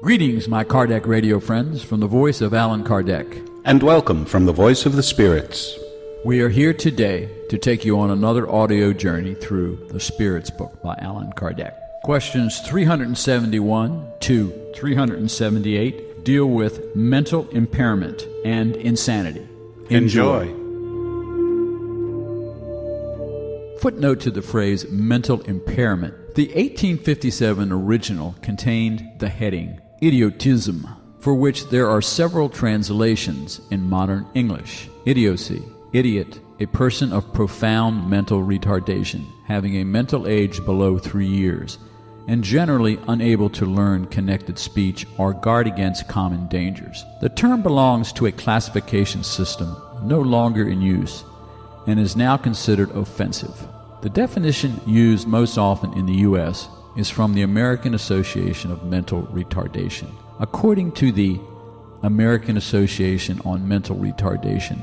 Greetings, my Kardec radio friends, from the voice of Allan Kardec. And welcome from the voice of the spirits. We are here today to take you on another audio journey through the Spirits book by Allan Kardec. Questions 371 to 378 deal with mental impairment and insanity. Enjoy. Footnote to the phrase mental impairment. The 1857 original contained the heading idiotism, for which there are several translations in modern English. Idiocy, idiot, a person of profound mental retardation, having a mental age below 3 years, and generally unable to learn connected speech or guard against common dangers. The term belongs to a classification system no longer in use and is now considered offensive. The definition used most often in the U.S. is from the American Association of Mental Retardation. According to the American Association on Mental Retardation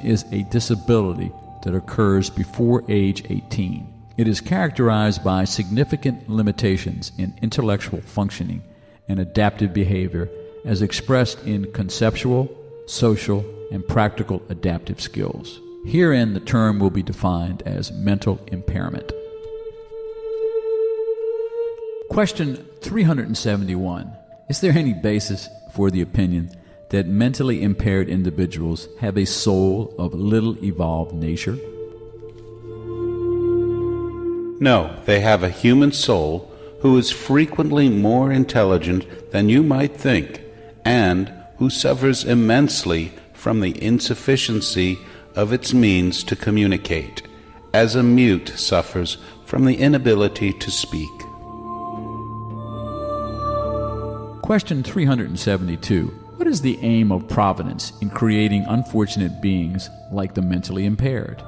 is a disability that occurs before age 18. It is characterized by significant limitations in intellectual functioning and adaptive behavior as expressed in conceptual, social, and practical adaptive skills. Herein, the term will be defined as mental impairment. Question 371. Is there any basis for the opinion that mentally impaired individuals have a soul of little evolved nature? No, they have a human soul who is frequently more intelligent than you might think, and who suffers immensely from the insufficiency of its means to communicate, as a mute suffers from the inability to speak. Question 372. What is the aim of Providence in creating unfortunate beings like the mentally impaired?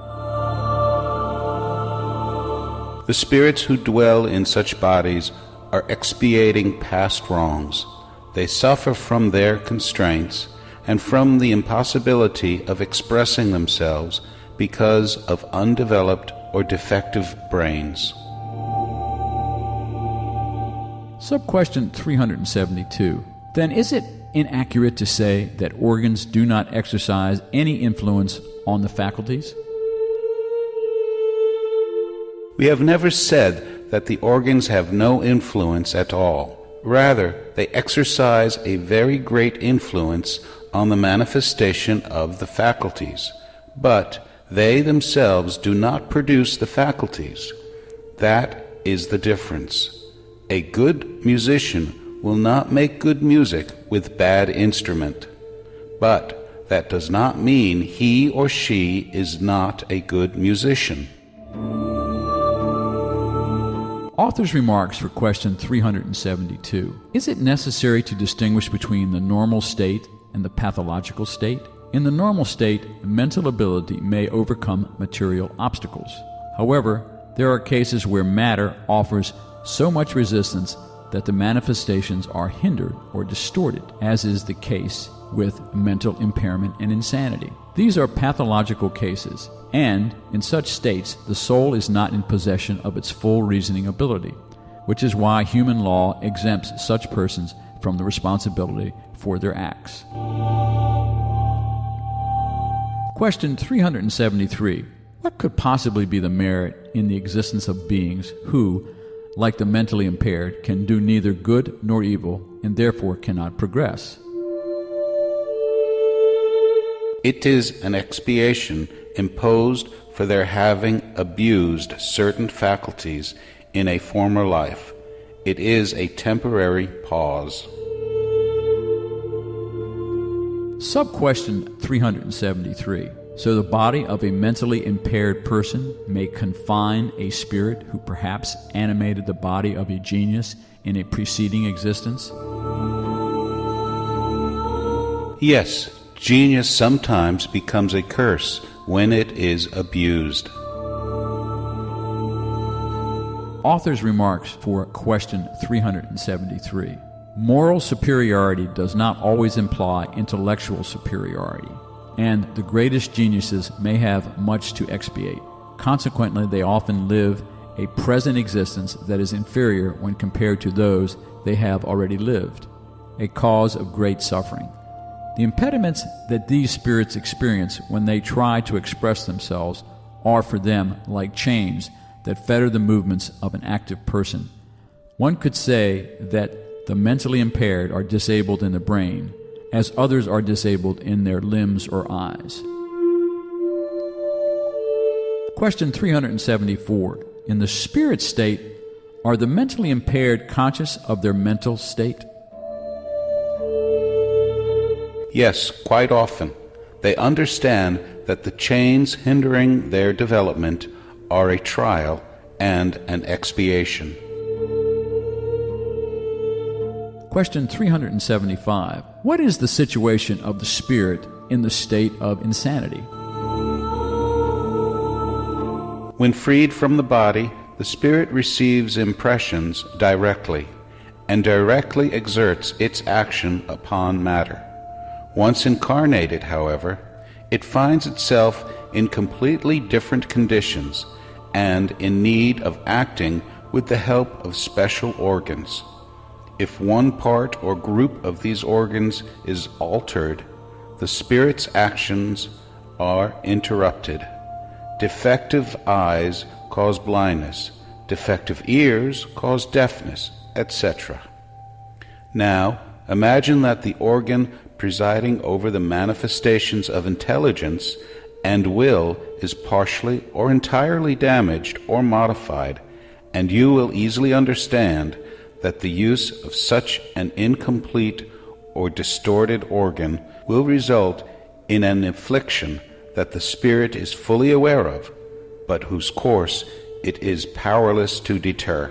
The spirits who dwell in such bodies are expiating past wrongs. They suffer from their constraints and from the impossibility of expressing themselves because of undeveloped or defective brains. Sub-question 372. Then is it inaccurate to say that organs do not exercise any influence on the faculties? We have never said that the organs have no influence at all. Rather, they exercise a very great influence on the manifestation of the faculties, but they themselves do not produce the faculties. That is the difference. A good musician will not make good music with bad instrument, but that does not mean he or she is not a good musician. Author's remarks for question 372. Is it necessary to distinguish between the normal state and the pathological state? In the normal state, mental ability may overcome material obstacles. However, there are cases where matter offers so much resistance that the manifestations are hindered or distorted, as is the case with mental impairment and insanity. These are pathological cases, and in such states the soul is not in possession of its full reasoning ability, which is why human law exempts such persons from the responsibility for their acts. Question 373. What could possibly be the merit in the existence of beings who, like the mentally impaired, can do neither good nor evil and therefore cannot progress? It is an expiation imposed for their having abused certain faculties in a former life. It is a temporary pause. Sub-question 373. So the body of a mentally impaired person may confine a spirit who perhaps animated the body of a genius in a preceding existence? Yes, genius sometimes becomes a curse when it is abused. Author's remarks for question 373. Moral superiority does not always imply intellectual superiority, and the greatest geniuses may have much to expiate. Consequently, they often live a present existence that is inferior when compared to those they have already lived, a cause of great suffering. The impediments that these spirits experience when they try to express themselves are for them like chains that fetter the movements of an active person. One could say that the mentally impaired are disabled in the brain, as others are disabled in their limbs or eyes. Question 374. In the spirit state, are the mentally impaired conscious of their mental state? Yes, quite often. They understand that the chains hindering their development are a trial and an expiation. Question 375. What is the situation of the spirit in the state of insanity? When freed from the body, the spirit receives impressions directly, and directly exerts its action upon matter. Once incarnated, however, it finds itself in completely different conditions and in need of acting with the help of special organs. If one part or group of these organs is altered, the spirit's actions are interrupted. Defective eyes cause blindness, defective ears cause deafness, etc. Now, imagine that the organ presiding over the manifestations of intelligence and will is partially or entirely damaged or modified, and you will easily understand that the use of such an incomplete or distorted organ will result in an affliction that the spirit is fully aware of, but whose course it is powerless to deter.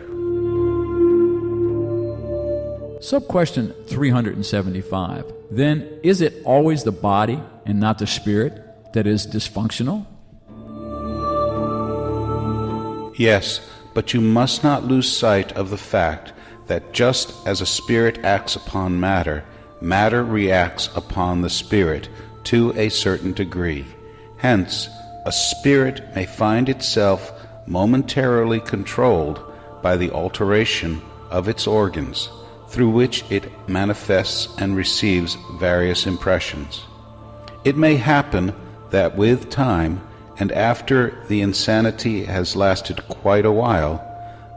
Sub-question 375. Then, is it always the body and not the spirit that is dysfunctional? Yes, but you must not lose sight of the fact that just as a spirit acts upon matter, matter reacts upon the spirit to a certain degree. Hence, a spirit may find itself momentarily controlled by the alteration of its organs, through which it manifests and receives various impressions. It may happen that with time, and after the insanity has lasted quite a while,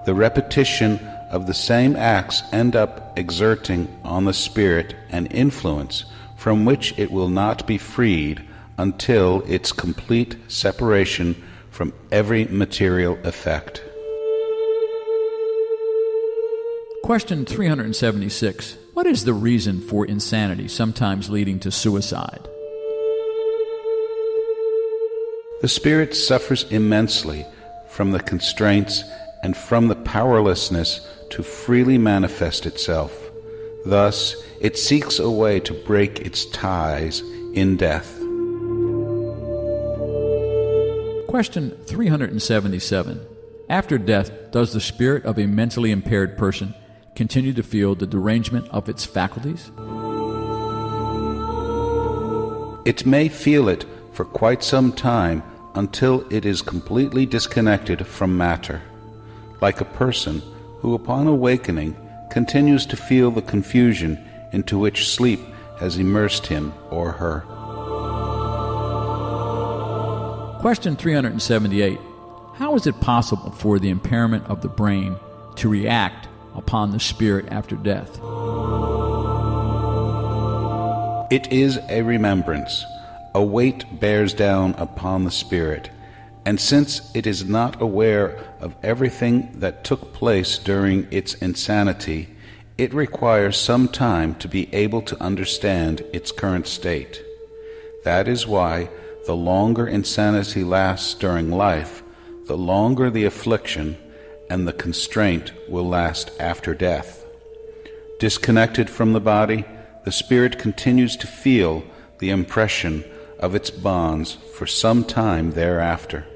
the repetition of the same acts end up exerting on the spirit an influence from which it will not be freed until its complete separation from every material effect. Question 376. What is the reason for insanity sometimes leading to suicide? The spirit suffers immensely from the constraints and from the powerlessness to freely manifest itself. Thus, it seeks a way to break its ties in death. Question 377. After death, does the spirit of a mentally impaired person continue to feel the derangement of its faculties? It may feel it for quite some time until it is completely disconnected from matter, like a person who upon awakening continues to feel the confusion into which sleep has immersed him or her. Question 378. How is it possible for the impairment of the brain to react upon the spirit after death? It is a remembrance. A weight bears down upon the spirit, and since it is not aware of everything that took place during its insanity, it requires some time to be able to understand its current state. That is why the longer insanity lasts during life, the longer the affliction and the constraint will last after death. Disconnected from the body, the spirit continues to feel the impression of its bonds for some time thereafter.